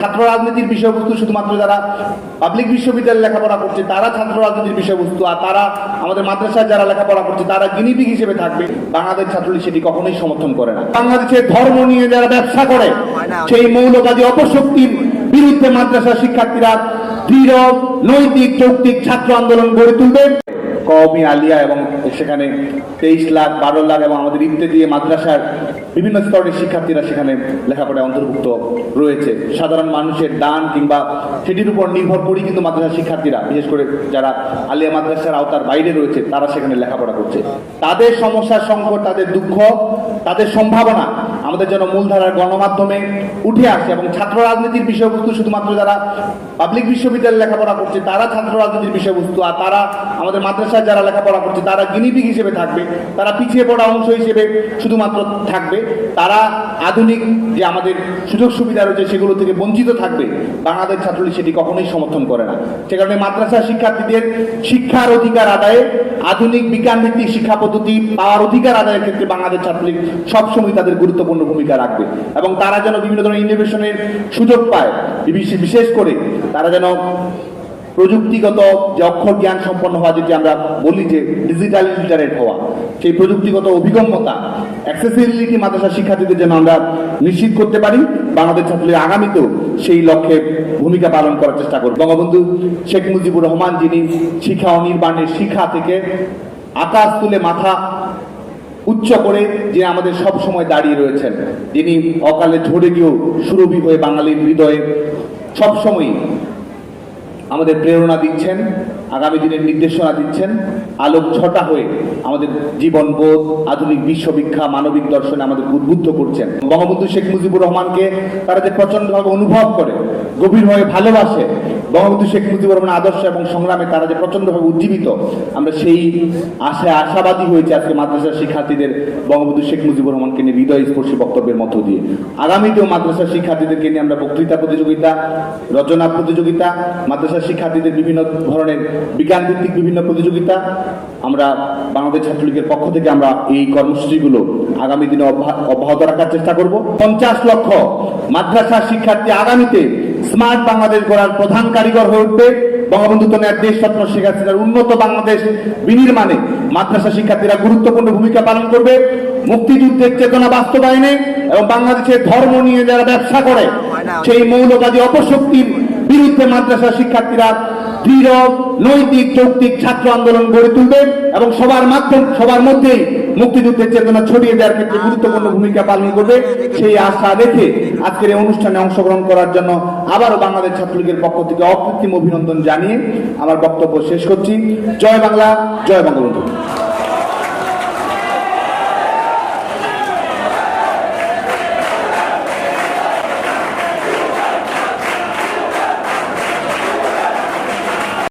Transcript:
ছাত্র রাজনীতির বিষয়বস্তু শুধুমাত্র যারা পাবলিক বিশ্ববিদ্যালয়ে লেখাপড়া করছে তারা ছাত্র রাজনীতির বিষয়বস্তু, আর তারা আমাদের মাদ্রাসায় যারা লেখাপড়া করছে তারা গিনিপিগ হিসেবে থাকবে। বাংলাদেশ ছাত্রলীগ সেটি কখনোই সমর্থন করে না। বাংলাদেশের ধর্ম নিয়ে যারা ব্যবসা করে সেই মৌলবাদী অপশক্তির বিরুদ্ধে মাদ্রাসা শিক্ষার্থীরা দৃঢ় নৈতিক যৌক্তিক ছাত্র আন্দোলন গড়ে তুলবে। কওমি আলিয়া এবং সেখানে 23 লাখ 12 লাখ এবং আমাদের ইত্যাদি মাদ্রাসার বিভিন্ন স্তরের শিক্ষার্থীরা সেখানে লেখাপড়ায় অন্তর্ভুক্ত রয়েছে। সাধারণ মানুষের দান কিংবা সেটির উপর নির্ভর করেই কিন্তু মাদ্রাসা শিক্ষার্থীরা, বিশেষ করে যারা আলিয়া মাদ্রাসার আওতার বাইরে রয়েছে, তারা সেখানে লেখাপড়া করছে। তাদের সমস্যার সংকট, তাদের দুঃখ, তাদের সম্ভাবনা আমাদের যেন মূলধারার গণমাধ্যমে উঠে আসে এবং ছাত্র রাজনীতির বিষয়বস্তু শুধুমাত্র যারা পাবলিক বিশ্ববিদ্যালয়ে লেখাপড়া করছে তারা ছাত্র রাজনীতির বিষয়বস্তু, আর তারা আমাদের মাদ্রাসায় যারা লেখাপড়া করছে তারা গিনিপিগ হিসেবে থাকবে, তারা পিছিয়ে পড়া অংশ হিসেবে শুধুমাত্র থাকবে, তারা আধুনিক যে আমাদের সুযোগ সুবিধা রয়েছে সেগুলো থেকে বঞ্চিত থাকবে। বাংলাদেশ ছাত্রলীগ সেটি কখনোই সমর্থন করে না। সে কারণে মাদ্রাসা শিক্ষার্থীদের শিক্ষার অধিকার আদায়ে, আধুনিক বিজ্ঞান ভিত্তিক শিক্ষা পদ্ধতি পাওয়ার অধিকার আদায়ের ক্ষেত্রে বাংলাদেশ ছাত্রলীগ সবসময় তাদের গুরুত্বপূর্ণ ভূমিকা রাখবে এবং তারা যেন বিভিন্ন ধরনের ইনোভেশনের সুযোগ পায়, বিশেষ করে তারা যেন প্রযুক্তিগত যে অক্ষর জ্ঞান সম্পন্ন হওয়া, যেটি আমরা বলি যে ডিজিটাল লিটারেট হওয়া, সেই প্রযুক্তিগত অভিগম্যতা, অ্যাক্সেসিবিলিটি মাদ্রাসা শিক্ষার্থীদের যেন আমরা নিশ্চিত করতে পারি। বাংলাদেশ ছাত্রলীগ আগামীতেও সেই লক্ষ্যে ভূমিকা পালন করার চেষ্টা করবে। বঙ্গবন্ধু শেখ মুজিবুর রহমান, যিনি শিক্ষা অনির্বাণের শিক্ষা থেকে আকাশ তুলে মাথা উচ্চ করে যে আমাদের সব সময় দাঁড়িয়ে রয়েছেন, যিনি অকালে ঝরে গিয়েও সুরভি হয়ে বাঙালির হৃদয়ে সবসময় আমাদের প্রেরণা দিচ্ছেন, আগামী দিনের নির্দেশনা দিচ্ছেন, আলোক ছটা হয়ে আমাদের জীবনবোধ, আধুনিক বিশ্ববিখ্যাত মানবিক দর্শনে আমাদের উদ্বুদ্ধ করছেন। বঙ্গবন্ধু শেখ মুজিবুর রহমানকে তারা যে প্রচন্ডভাবে অনুভব করে, গভীরভাবে ভালোবাসে, বঙ্গবন্ধু শেখ মুজিবুর রহমানের আদর্শ এবং সংগ্রামে তারা যে প্রচন্ডভাবে উজ্জীবিত, আমরা সেই আশাবাদী হয়েছে আজকে মাদ্রাসার শিক্ষার্থীদের বঙ্গবন্ধু শেখ মুজিবুর রহমানকে নিয়ে হৃদয়স্পর্শী বক্তব্যের মধ্য দিয়ে। আগামীতেও মাদ্রাসার শিক্ষার্থীদেরকে নিয়ে আমরা বক্তৃতা প্রতিযোগিতা, রচনা প্রতিযোগিতা, মাদ্রাসা শিক্ষার্থীদের বিভিন্ন ধরনের বিজ্ঞান ভিত্তিক বিভিন্ন প্রতিযোগিতা আমরা বাংলাদেশ ছাত্রলীগের পক্ষ থেকে আমরা এই কর্মসূচিগুলো আগামী দিনে অব্যাহত রাখার চেষ্টা করব। 50 লক্ষ মাদ্রাসা শিক্ষার্থী আগামীতে স্মার্ট বাংলাদেশ গড়ার প্রধান কারিগর হয়ে উঠবে। বঙ্গবন্ধু কন্যা দেশ স্বপ্ন শেখ হাসিনার উন্নত বাংলাদেশ বিনির্মাণে মাদ্রাসা শিক্ষার্থীরা গুরুত্বপূর্ণ ভূমিকা পালন করবে। মুক্তিযুদ্ধের চেতনা বাস্তবায়নে এবং বাংলাদেশের ধর্ম নিয়ে যারা ব্যবসা করে সেই মৌলবাদী অপশক্তির বিরুদ্ধে মাদ্রাসা শিক্ষার্থীরা দৃঢ় নৈতিক যৌক্তিক ছাত্র আন্দোলন গড়ে তুলবে এবং সবার মধ্যেই মুক্তিযুদ্ধের চেতনা ছড়িয়ে দেওয়ার ক্ষেত্রে গুরুত্বপূর্ণ ভূমিকা পালন করবে। সেই আশা রেখে আজকের এই অনুষ্ঠানে অংশগ্রহণ করার জন্য আবারও বাংলাদেশ ছাত্রলীগের পক্ষ থেকে অকৃত্রিম অভিনন্দন জানিয়ে আমার বক্তব্য শেষ করছি। জয় বাংলা, জয় বঙ্গবন্ধু।